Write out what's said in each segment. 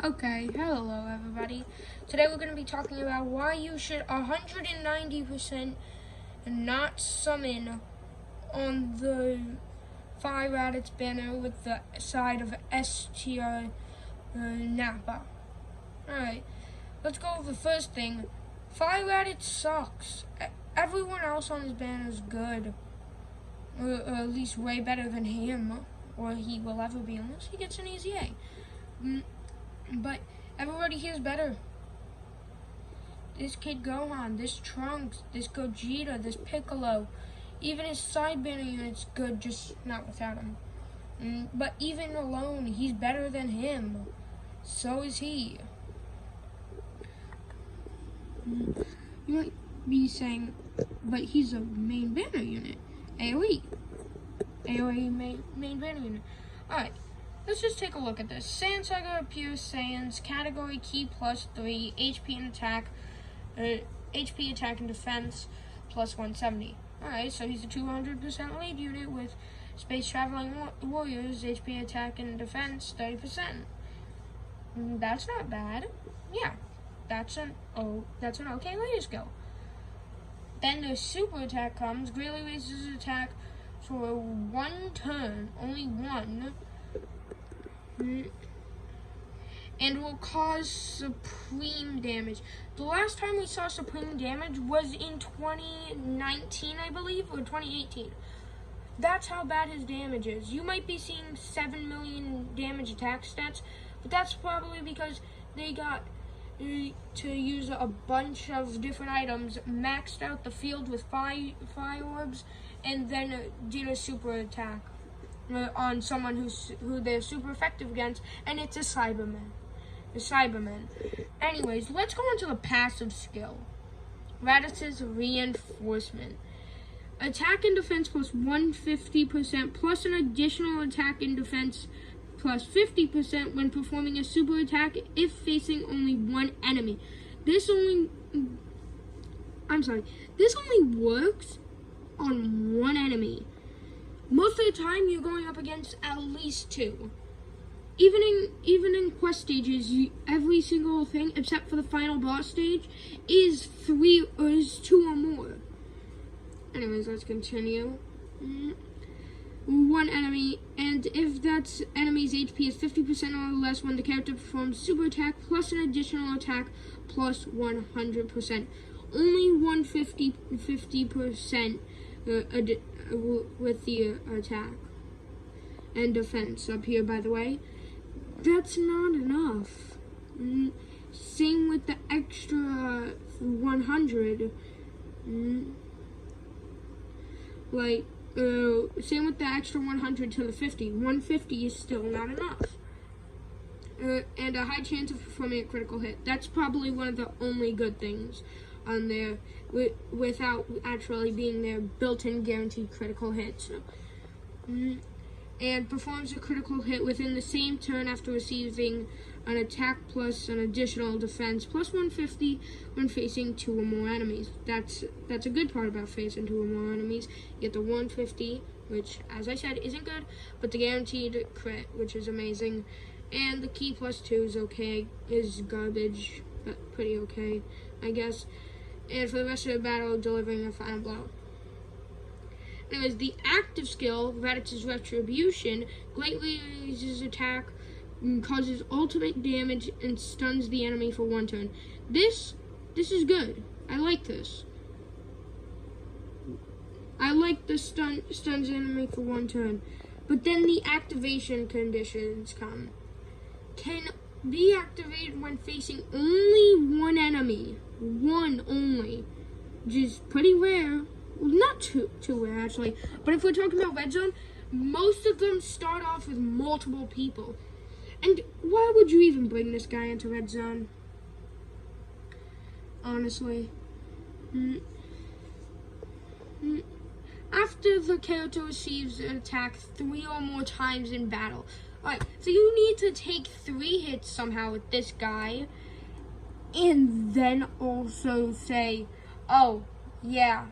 Okay, hello everybody. Today we're going to be talking about why you should 190% not summon on the Fire Raditz banner with the side of STR Napa. Alright, let's go over the first thing. Fire Raditz sucks. Everyone else on his banner is good. Or at least way better than him. Or he will ever be unless he gets an easy A. But everybody here is better. This Kid Gohan, this Trunks, this Gogeta, this Piccolo, even his side banner unit's good, just not without him. But even alone, he's better than him. So is he. You might be saying, but he's a main banner unit. AoE main banner unit. Alright. Let's just take a look at this. Saiyan Saga Pure Saiyans, category key +3, HP and attack, HP attack and defense +170. Alright, so he's a 200% lead unit with space traveling warriors, HP attack and defense 30%. That's not bad. Yeah, that's an okay later skill. Then the super attack comes, greatly raises his attack for 1 turn, only 1. And will cause supreme damage. The last time we saw supreme damage was in 2019, I believe, or 2018. That's how bad his damage is. You might be seeing 7 million damage attack stats, but that's probably because they got to use a bunch of different items, maxed out the field with fire orbs, and then did a super attack on someone who they're super effective against, and it's a Cyberman. Anyways, let's go on to the passive skill. Raditz's Reinforcement. Attack and defense +150%, plus an additional attack and defense +50% when performing a super attack if facing only one enemy. This only works on one enemy. Most of the time, you're going up against at least 2. Even in quest stages, every single thing except for the final boss stage is 2 or more. Anyways, let's continue. 1 enemy, and if that enemy's HP is 50% or less when the character performs super attack plus an additional attack plus 100%. Only 50% with the attack and defense up here, by the way. That's not enough. Same with the extra 100. Same with the extra 100 to the 50. 150 is still not enough. And a high chance of performing a critical hit. That's probably one of the only good things on there, without actually being their built-in guaranteed critical hits. And performs a critical hit within the same turn after receiving an attack plus an additional defense +150 when facing 2 or more enemies. That's a good part about facing 2 or more enemies. You get the 150, which, as I said, isn't good, but the guaranteed crit, which is amazing. And the key +2 is garbage, but pretty okay, I guess. And for the rest of the battle, delivering a final blow. Anyways, the active skill, Raditz's Retribution, greatly raises attack, causes ultimate damage, and stuns the enemy for 1 turn. This is good. I like this. I like the stuns the enemy for 1 turn. But then the activation conditions come. Can be activated when facing only 1 enemy. 1 only. Which is pretty rare. Well, not too rare, actually. But if we're talking about Red Zone, most of them start off with multiple people. And why would you even bring this guy into Red Zone? Honestly. After the character receives an attack 3 or more times in battle. Alright, so you need to take 3 hits somehow with this guy. And then also say, oh, yeah,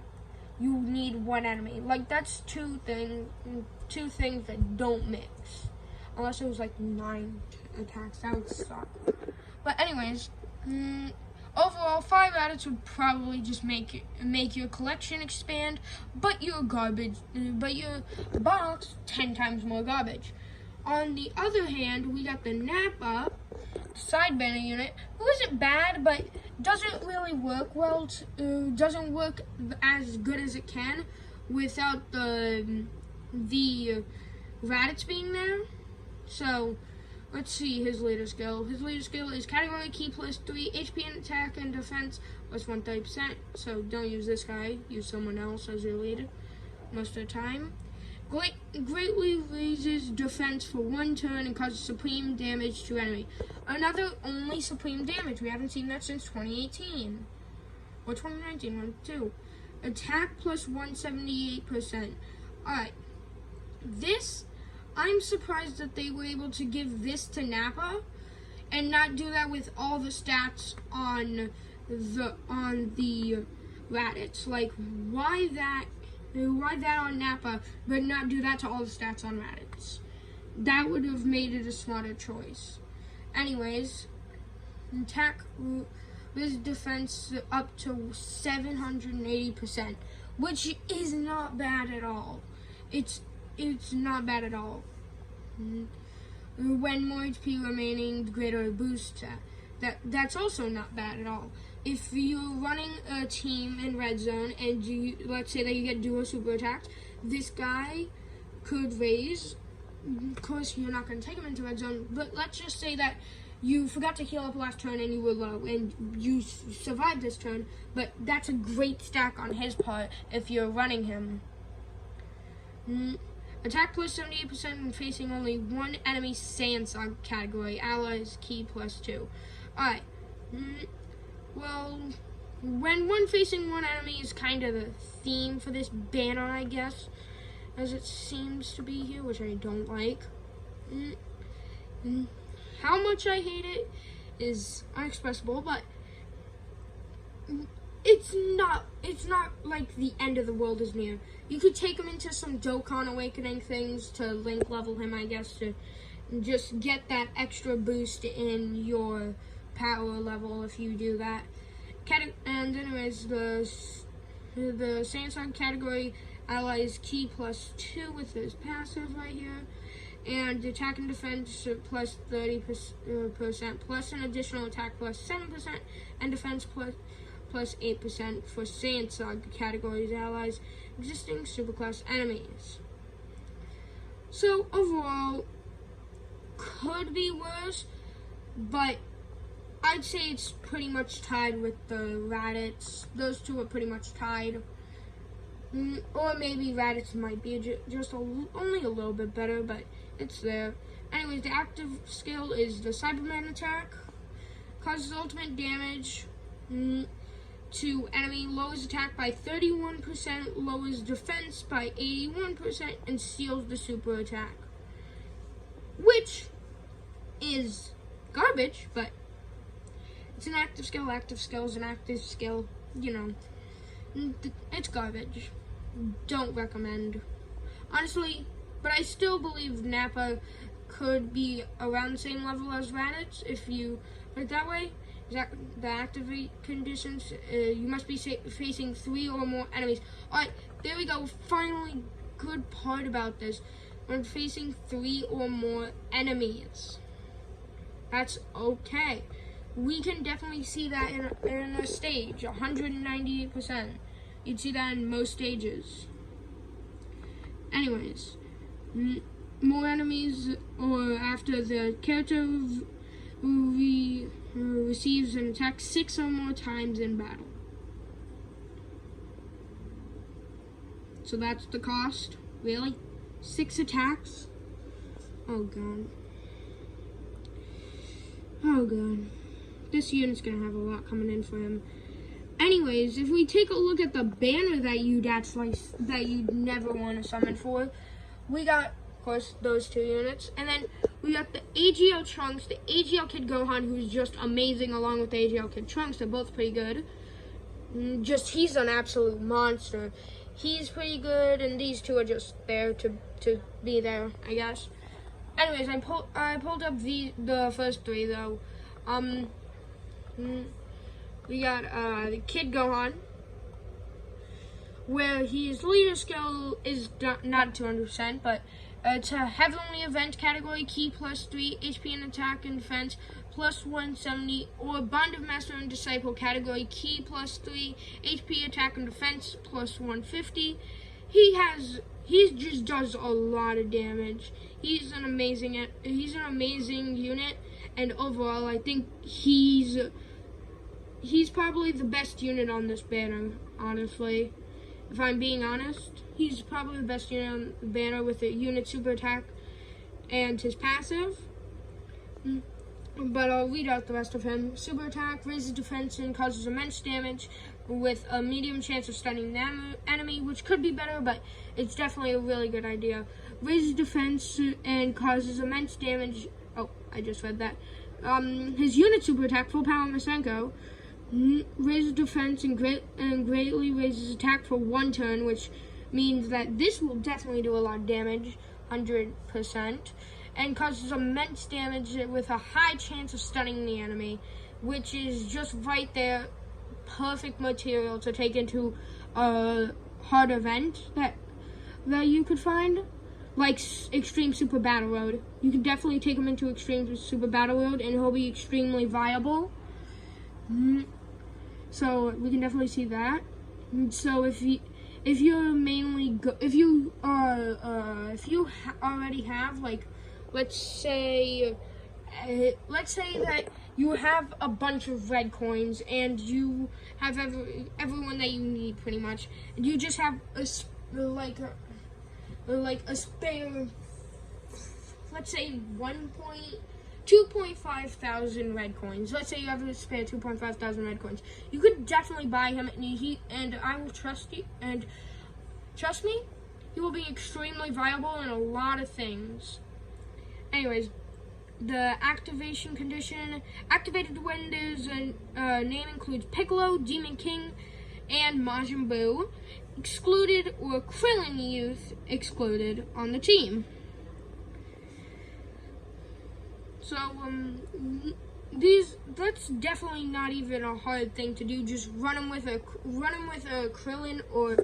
you need 1 enemy. Like, that's two things that don't mix. Unless it was like 9 to attacks. That would suck. But anyways, overall, 5 Raditz would probably just make your collection expand, but your box 10 times more garbage. On the other hand, we got the Nappa side banner unit, who isn't bad, but doesn't really work well. Doesn't work as good as it can without the Raditz being there. So let's see his later skill. His later skill is category key plus 3 HP and attack and defense plus 130%. So don't use this guy. Use someone else as your leader most of the time. Greatly raises defense for 1 turn and causes supreme damage to enemy. Another only supreme damage. We haven't seen that since 2018 or 2019. 1, 2. Attack plus 178%. All right. This, I'm surprised that they were able to give this to Nappa and not do that with all the stats on the Raditz. Like, why that on Nappa, but not do that to all the stats on Raditz? That would have made it a smarter choice. Anyways, attack with defense up to 780%, which is not bad at all. It's not bad at all. When more HP remaining, greater boost. That's also not bad at all. If you're running a team in red zone and let's say that you get duo super attacks, this guy could raise. Of course, you're not going to take him into red zone, but let's just say that you forgot to heal up last turn and you were low and you survived this turn, but that's a great stack on his part if you're running him. Attack plus 78% when facing only one enemy Saiyan category. Allies key plus 2. Alright. Well, when one facing one enemy is kind of the theme for this banner, I guess, as it seems to be here, which I don't like. How much I hate it is unexpressible, but it's not like the end of the world is near. You could take him into some Dokkan Awakening things to link level him, I guess, to just get that extra boost in your power level if you do that. And anyways, the Saiyan category allies key plus 2 with his passive right here. And attack and defense plus 30%, plus an additional attack plus 7%, and defense plus 8% for Saiyan categories allies, existing superclass enemies. So overall, could be worse, but I'd say it's pretty much tied with the Raditz. Those two are pretty much tied. Or maybe Raditz might be just only a little bit better, but it's there. Anyways, the active skill is the Cyberman attack. Causes ultimate damage to enemy, lowers attack by 31%, lowers defense by 81%, and seals the super attack. Which is garbage, but it's an active skill. Active skill is an active skill. You know, it's garbage. Don't recommend. Honestly, but I still believe Nappa could be around the same level as Raditz if you put it that way. The activate conditions, you must be facing 3 or more enemies. Alright, there we go. Finally, good part about this. When facing 3 or more enemies. That's okay. We can definitely see that in a stage, 198%. You'd see that in most stages. Anyways, more enemies, or after the character receives an attack 6 or more times in battle. So that's the cost. Really? 6 attacks? Oh god. Oh god. This unit's gonna have a lot coming in for him. Anyways, if we take a look at the banner that you'd never want to summon for, we got, of course, those 2 units, and then we got the AGL Trunks, the AGL Kid Gohan, who's just amazing, along with the AGL Kid Trunks. They're both pretty good. He's an absolute monster. He's pretty good, and these 2 are just there to be there, I guess. Anyways, I pulled up the first three though. We got the Kid Gohan, where his leader skill is not 200%, but it's a Heavenly Event category, Key +3, HP and Attack and Defense +170, or Bond of Master and Disciple category, Key +3, HP, Attack and Defense +150. He just does a lot of damage. He's an amazing unit, and overall, I think he's probably the best unit on this banner, honestly. If I'm being honest, he's probably the best unit on the banner with a unit super attack and his passive. But I'll read out the rest of him. Super attack, raises defense and causes immense damage with a medium chance of stunning the enemy, which could be better, but it's definitely a really good idea. Raises defense and causes immense damage. Oh, I just read that. His unit super attack, full power Masenko, raises defense and greatly raises attack for 1 turn, which means that this will definitely do a lot of damage, 100%, and causes immense damage with a high chance of stunning the enemy, which is just right there, perfect material to take into a hard event that you could find, like Extreme Super Battle Road. You can definitely take him into Extreme Super Battle Road, and he'll be extremely viable. So we can definitely see that. So if you already have, like, let's say that you have a bunch of red coins and you have everyone that you need pretty much, and you just have a spare, let's say 2.5 thousand red coins. Let's say you have a spare 2.5 thousand red coins. You could definitely buy him, and I will trust you. And trust me, he will be extremely viable in a lot of things. Anyways, the activation condition: activated when there's a name includes Piccolo, Demon King, and Majin Buu. Excluded or Krillin Youth excluded on the team. So, that's definitely not even a hard thing to do. Just run him with a Krillin or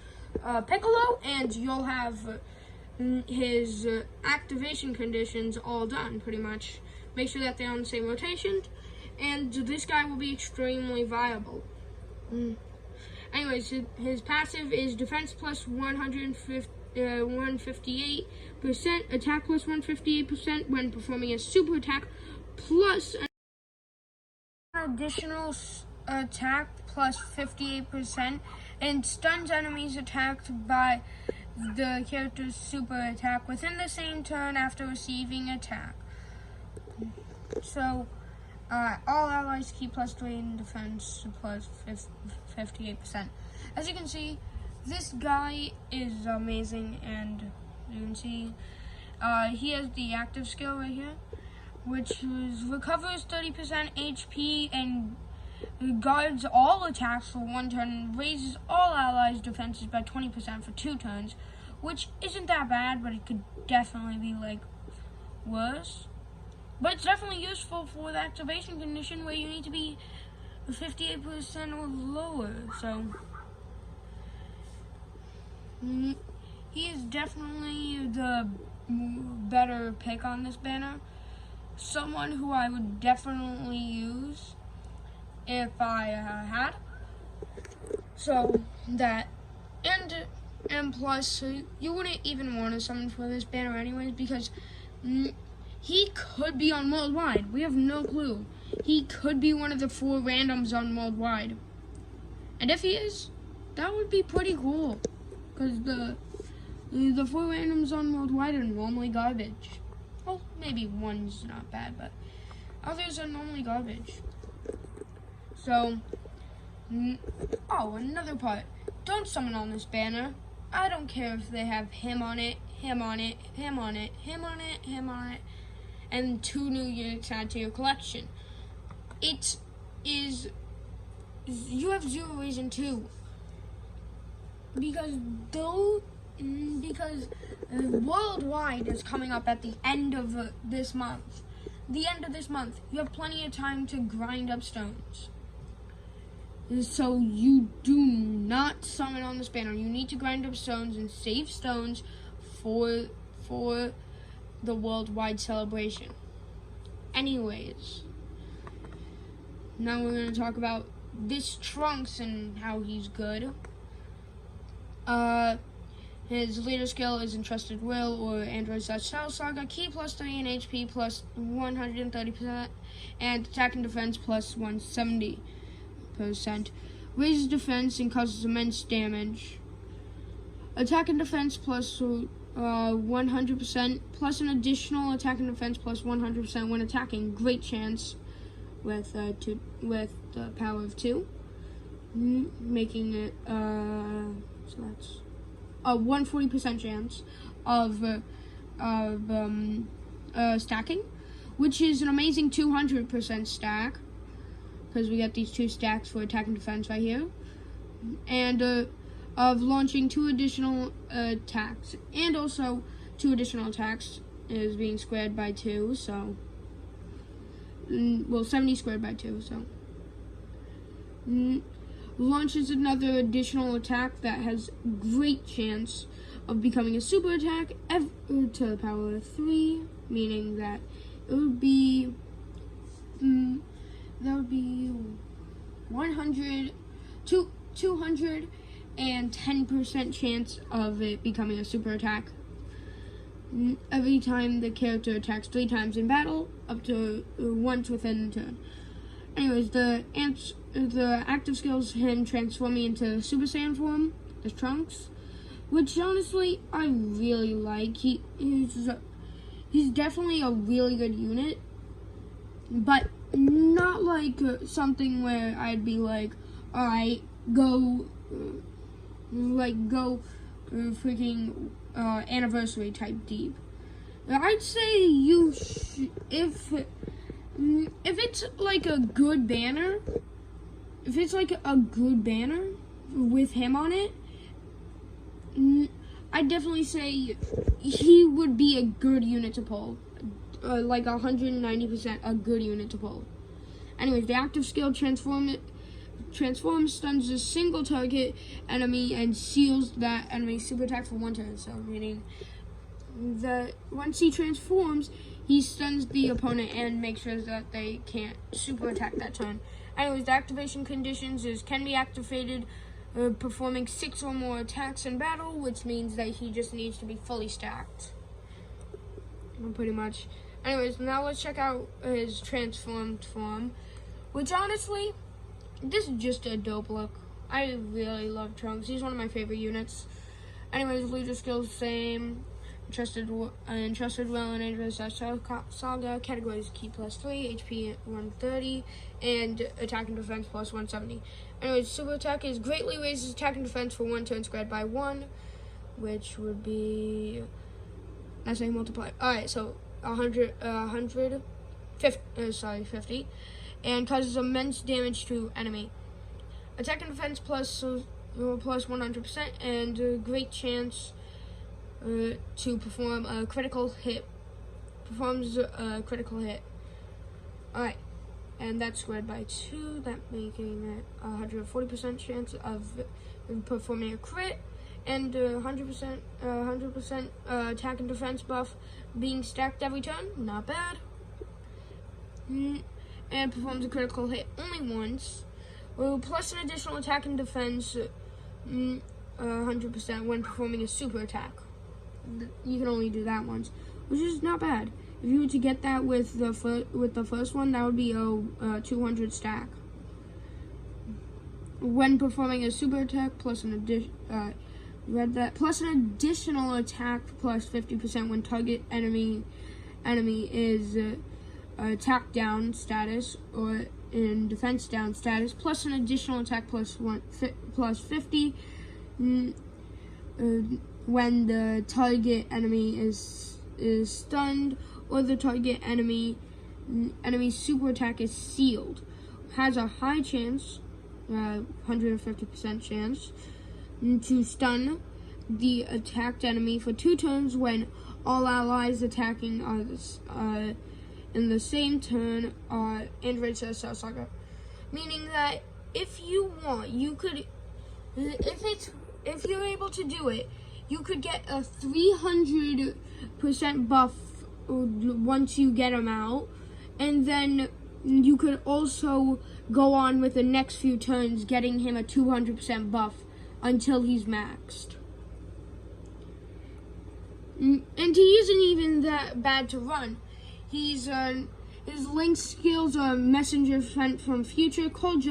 Piccolo, and you'll have his activation conditions all done, pretty much. Make sure that they're on the same rotation, and this guy will be extremely viable. Anyways, his passive is defense plus 158%, attack plus 158% when performing a super attack, plus an additional attack plus 58%, and stuns enemies attacked by the character's super attack within the same turn after receiving attack. So, all allies keep +3 in defense plus 58%. As you can see, this guy is amazing, and you can see he has the active skill right here, which recovers 30% HP and guards all attacks for 1 turn, and raises all allies' defenses by 20% for 2 turns, which isn't that bad, but it could definitely be like worse. But it's definitely useful for the activation condition where you need to be 58% or lower. So he is definitely the better pick on this banner. Someone who I would definitely use if I had. So that, and plus, you wouldn't even want to summon for this banner anyways, because he could be on Worldwide. We have no clue. He could be one of the 4 randoms on Worldwide. And if he is, that would be pretty cool, because the 4 randoms on Worldwide are normally garbage. Well, maybe one's not bad, but others are normally garbage. So, another part. Don't summon on this banner. I don't care if they have him on it, him on it, him on it, him on it, him on it, and 2 new units added to your collection. You have 0 reason to. Because because worldwide is coming up at the end of this month. The end of this month, you have plenty of time to grind up stones. So you do not summon on this banner. You need to grind up stones and save stones for the worldwide celebration. Anyways, now we're going to talk about this Trunks and how he's good. His leader skill is Entrusted Will or Android/Style Saga, Key +3 and HP plus 130%, and attack and defense plus 170%. Raises defense and causes immense damage. Attack and defense plus 100%, plus an additional attack and defense plus 100% when attacking. Great chance with the power of 2, making it so that's a 140% chance of stacking, which is an amazing 200% stack, because we get these 2 stacks for attack and defense right here, and of launching 2 additional attacks, and also 2 additional attacks is being squared by 2, so 70 squared by 2, so launches another additional attack that has great chance of becoming a super attack to the power of 3, meaning that it would be 210% chance of it becoming a super attack every time the character attacks 3 times in battle, up to once within the turn. Anyways, the active skill is him transforming into Super Saiyan form, the Trunks, which honestly I really like. He's definitely a really good unit, but not like something where I'd be like, alright, go freaking anniversary type deep. I'd say you if it's like a good banner, with him on it, I'd definitely say he would be a good unit to pull. Like 190% a good unit to pull. Anyways, the active skill transforms, stuns a single target enemy, and seals that enemy's super attack for 1 turn. So meaning that once he transforms, he stuns the opponent and makes sure that they can't super attack that turn. Anyways, the activation conditions can be activated performing 6 or more attacks in battle, which means that he just needs to be fully stacked. Pretty much. Anyways, now let's check out his transformed form, which honestly, this is just a dope look. I really love Trunks. He's one of my favorite units. Anyways, leader skills same. Entrusted Will and Android/Style Saga. Categories Key +3, HP 130, and attack and defense plus 170. Anyways, super attack is greatly raises attack and defense for 1 turn squared by 1, which would be, that's a multiply. Alright, so 50, and causes immense damage to enemy. Attack and defense plus 100%, and a great chance to perform a critical hit. Performs a critical hit. Alright, and that's squared by 2, that making it 140% chance of performing a crit, and 100% attack and defense buff being stacked every turn. Not bad. And performs a critical hit only once, plus an additional attack and defense 100% when performing a super attack. You can only do that once, which is not bad. If you were to get that with the first one, that would be a 200 stack. When performing a super attack, plus an additional attack plus 50% when target enemy is attack down status or in defense down status, plus an additional attack plus 50 when the target enemy is stunned, or the target enemy's super attack is sealed. Has a high chance, 150% chance, to stun the attacked enemy for 2 turns when all allies attacking in the same turn are Android Cell Saga. Meaning that if you want, you could, if you're able to do it, you could get a 300% buff once you get him out, and then you could also go on with the next few turns getting him a 200% buff until he's maxed. And he isn't even that bad to run. His link skills are Messenger Sent from Future, Cold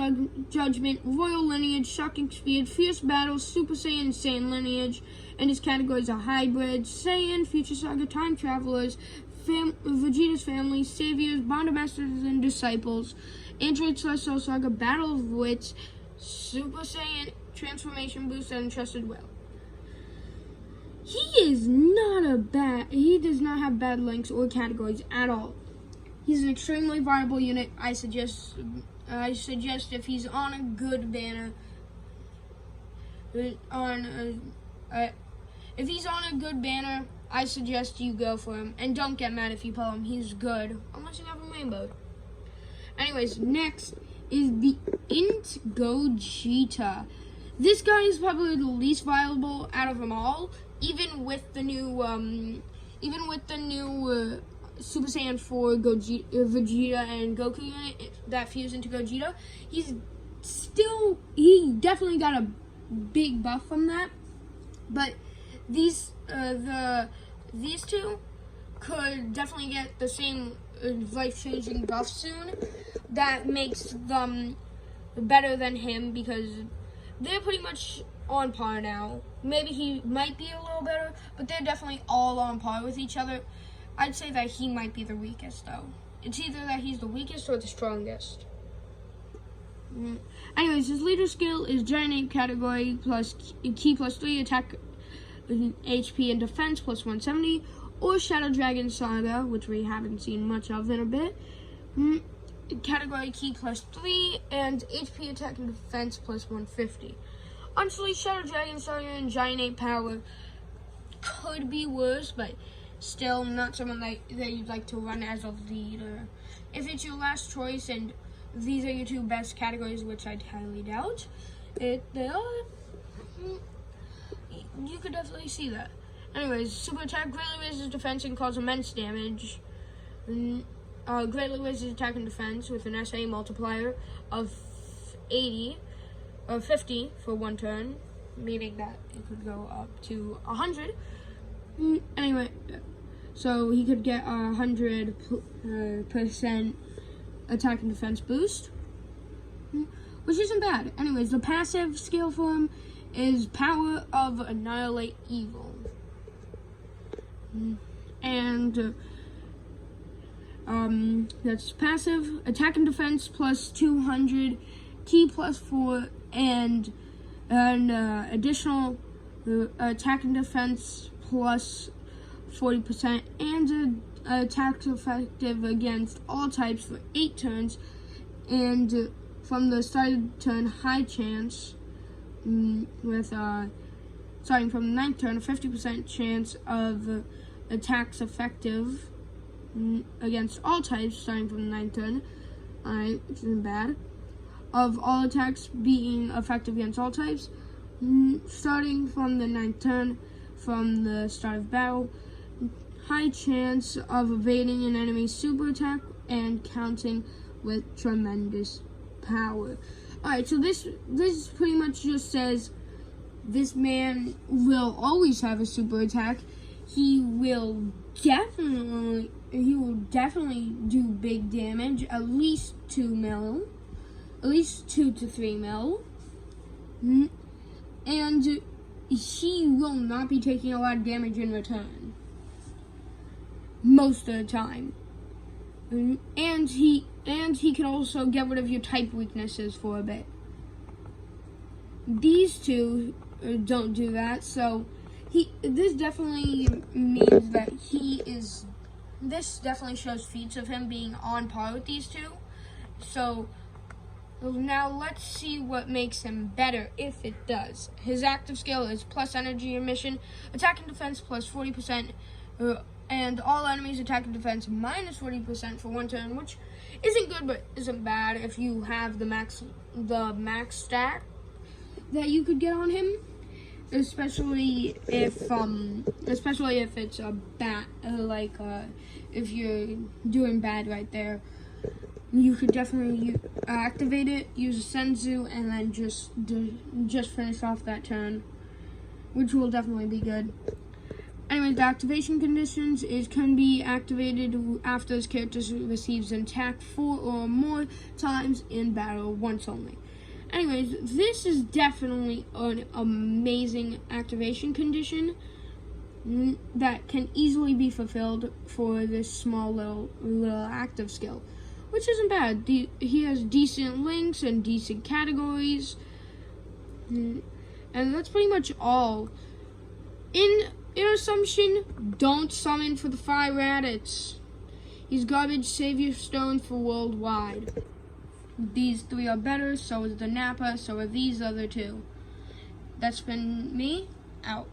Judgment, Royal Lineage, Shocking Speed, Fierce Battle, Super Saiyan, Insane Lineage, and his categories are Hybrid, Saiyan, Future Saga, Time Travelers, Vegeta's Family, Saviors, Bond of Masters and Disciples, Android Celestial Saga, Battle of Wits, Super Saiyan, Transformation Boost, and Trusted Will. He does not have bad links or categories at all. He's an extremely viable unit. I suggest if he's on a good banner, if he's on a good banner, I suggest you go for him. And don't get mad if you pull him. He's good, unless you have him rainbowed. Anyways, next is the Int Gogeta. This guy is probably the least viable out of them all. Even with the new Super Saiyan 4 Vegeta and Goku unit that fused into Gogeta, he definitely got a big buff from that. But these two could definitely get the same life-changing buff soon. That makes them better than him because they're pretty much on par now. Maybe he might be a little better, but they're definitely all on par with each other. I'd say that he might be the weakest, though. It's either that he's the weakest or the strongest. Anyways, his leader skill is Giant Ape category plus Key plus 3, attack, HP, and defense plus 170, or Shadow Dragon Saga, which we haven't seen much of in a bit. Category Key plus 3, and HP, attack, and defense plus 150. Honestly, Shadow Dragon Saga and Giant Ape Power could be worse, but still not someone that you'd like to run as a leader. If it's your last choice and these are your 2 best categories, which I highly doubt, you could definitely see that. Anyways, Super Attack greatly raises defense and causes immense damage. Greatly raises attack and defense with an SA multiplier of 50 for 1 turn, meaning that it could go up to 100. Anyway, so he could get 100% attack and defense boost, which isn't bad. Anyways, the passive skill for him is Power of Annihilate Evil. And that's passive, attack and defense plus 200, Ki plus 4, and an additional attack and defense plus 40%, and attack effective against all types for 8 turns, and from the start of the turn, high chance, starting from the 9th turn, a 50% chance of attacks effective against all types, starting from the 9th turn, which isn't bad, of all attacks being effective against all types, starting from the 9th turn, from the start of battle, high chance of evading an enemy's super attack and counting with tremendous power. Alright, so this pretty much just says this man will always have a super attack. He will definitely do big damage, at least 2 to 3 mil. And he will not be taking a lot of damage in return most of the time. And he can also get rid of your type weaknesses for a bit. These two don't do that, so this definitely means that this definitely shows feats of him being on par with these two. So Now let's see what makes him better, if it does. His active skill is plus energy emission, attack and defense plus 40%, and all enemies attack and defense minus 40% for 1 turn, which isn't good but isn't bad if you have the max stat that you could get on him. Especially if it's a bad, if you're doing bad right there, you could definitely activate it, use a Senzu, and then just finish off that turn, which will definitely be good. Anyway, the activation conditions can be activated after this character receives an attack 4 or more times in battle, once only. Anyways, this is definitely an amazing activation condition that can easily be fulfilled for this small little active skill, which isn't bad. He has decent links and decent categories, and that's pretty much all. In assumption, don't summon for the 5 Raditz. He's garbage. Save your stones for worldwide. These 3 are better, so is the Nappa, so are these other 2. That's been me, out.